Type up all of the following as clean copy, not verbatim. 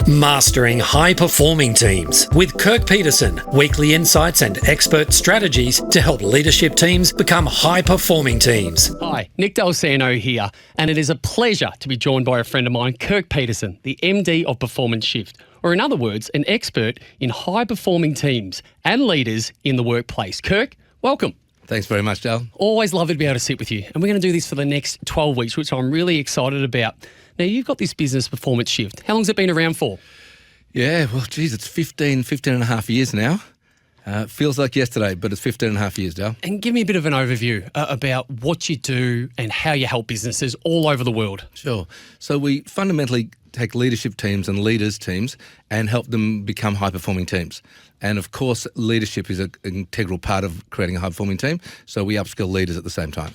Mastering high-performing teams with Kirk Peterson, weekly insights and expert strategies to help leadership teams become high-performing teams. Hi, Nick Dalsano here, and it is a pleasure to be joined by a friend of mine, Kirk Peterson, the MD of Performance Shift, or in other words, an expert in high-performing teams and leaders in the workplace. Kirk, welcome. Thanks very much, Dal. Always lovely to be able to sit with you. And we're going to do this for the next 12 weeks, which I'm really excited about. Now, you've got this business, Performance Shift. How long's it been around for? Yeah, well, geez, it's 15 and a half years now. Feels like yesterday, but it's 15 and a half years, Dal. And give me a bit of an overview about what you do and how you help businesses all over the world. Sure. So we fundamentally take leadership teams and leaders teams and help them become high-performing teams. And of course, leadership is an integral part of creating a high-performing team, so we upskill leaders at the same time.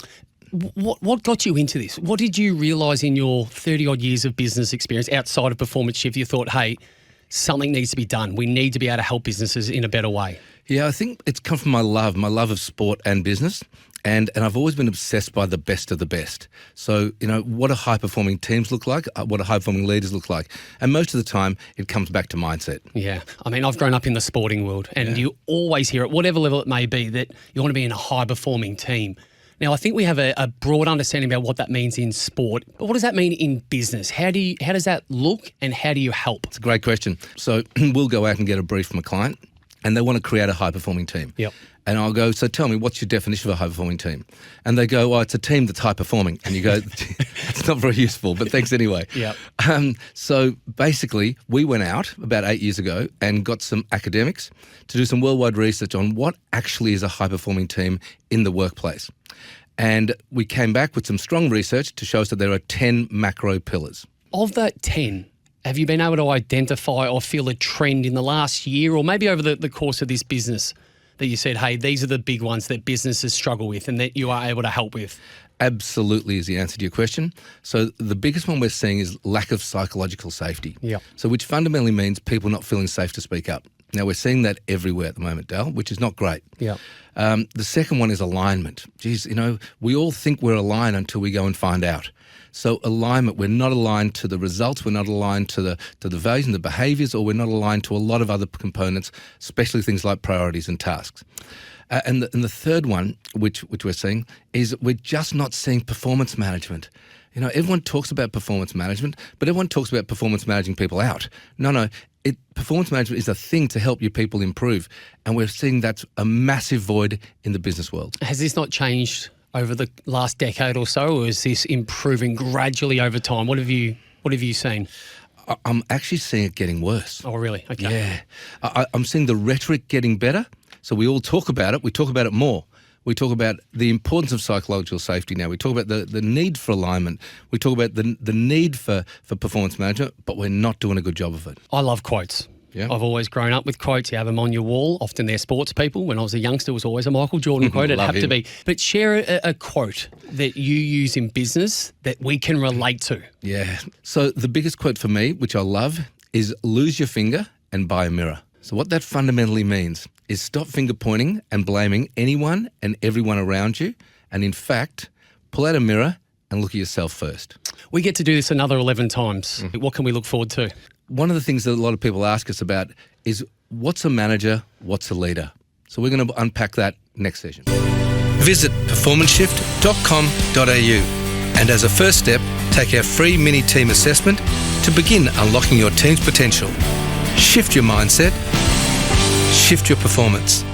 What got you into this? What did you realise in your 30-odd years of business experience outside of Performance Shift? You thought, hey, something needs to be done. We need to be able to help businesses in a better way. Yeah, I think it's come from my love of sport and business. And I've always been obsessed by the best of the best. So, what do high-performing teams look like? What do high-performing leaders look like? And most of the time, it comes back to mindset. Yeah. I mean, I've grown up in the sporting world, and you always hear at whatever level it may be that you want to be in a high-performing team. Now, I think we have a broad understanding about what that means in sport, but what does that mean in business? How does that look, and how do you help? It's a great question. So we'll go out and get a brief from a client, and they want to create a high-performing team. Yep. And I'll go, so tell me, what's your definition of a high-performing team? And they go, it's a team that's high-performing. And you go, it's not very useful, but thanks anyway. Yep. So basically, we went out about 8 years ago and got some academics to do some worldwide research on what actually is a high-performing team in the workplace. And we came back with some strong research to show us that there are 10 macro pillars. Of that 10, have you been able to identify or feel a trend in the last year or maybe over the course of this business that you said, hey, these are the big ones that businesses struggle with and that you are able to help with? Absolutely is the answer to your question. So the biggest one we're seeing is lack of psychological safety. Yeah. So which fundamentally means people not feeling safe to speak up. Now, we're seeing that everywhere at the moment, Dal, which is not great. Yeah. The second one is alignment. Geez, we all think we're aligned until we go and find out. So alignment, we're not aligned to the results, we're not aligned to the values and the behaviours, or we're not aligned to a lot of other components, especially things like priorities and tasks. And the third one, which we're seeing, is we're just not seeing performance management. Everyone talks about performance management, but everyone talks about performance managing people out. No. Performance management is a thing to help your people improve. And we're seeing that's a massive void in the business world. Has this not changed over the last decade or so, or is this improving gradually over time? What have you seen? I'm actually seeing it getting worse. Oh, really? Okay. Yeah. I'm seeing the rhetoric getting better. So we all talk about it. We talk about it more. We talk about the importance of psychological safety now. We talk about the need for alignment. We talk about the need for performance management, but we're not doing a good job of it. I love quotes. Yeah. I've always grown up with quotes. You have them on your wall. Often they're sports people. When I was a youngster, it was always a Michael Jordan quote. It'd have to be. But share a quote that you use in business that we can relate to. Yeah. So the biggest quote for me, which I love, is lose your finger and buy a mirror. So what that fundamentally means is stop finger pointing and blaming anyone and everyone around you. And in fact, pull out a mirror and look at yourself first. We get to do this another 11 times. What can we look forward to? One of the things that a lot of people ask us about is what's a manager, what's a leader? So we're going to unpack that next session. Visit performanceshift.com.au and as a first step, take our free mini team assessment to begin unlocking your team's potential. Shift your mindset, shift your performance.